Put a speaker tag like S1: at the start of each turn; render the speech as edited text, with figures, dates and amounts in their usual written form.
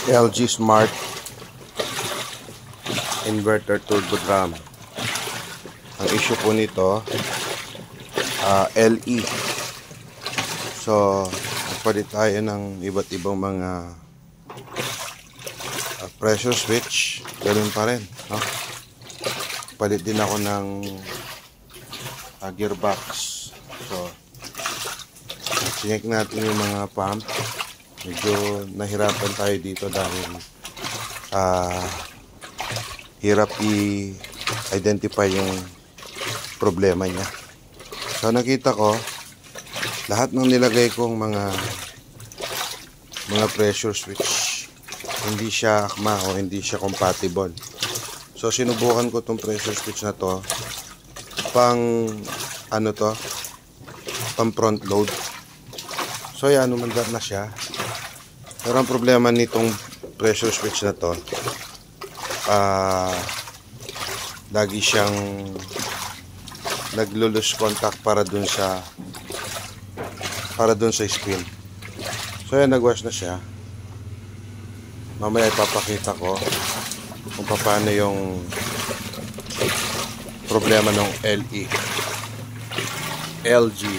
S1: LG Smart Inverter Turbo Drum. Ang issue po nito, LE. So, nagpalit tayo ng iba't ibang mga pressure switch. Ganun pa rin, no? Palit din ako ng gearbox. So, check natin yung mga pump. Medyo nahirapan tayo dito dahil hirap i-identify yung problema niya. So nakita ko lahat ng nilagay kong mga pressure switch hindi siya akma o hindi siya compatible. So sinubukan ko tong pressure switch na to pang pang front load. So yan, umandar na siya. Pero ang problema nitong pressure switch na to, lagi siyang naglo-lose contact para dun sa spin. So yan, nagwash na siya. Mamaya ipapakita ko kung paano yung problema ng LG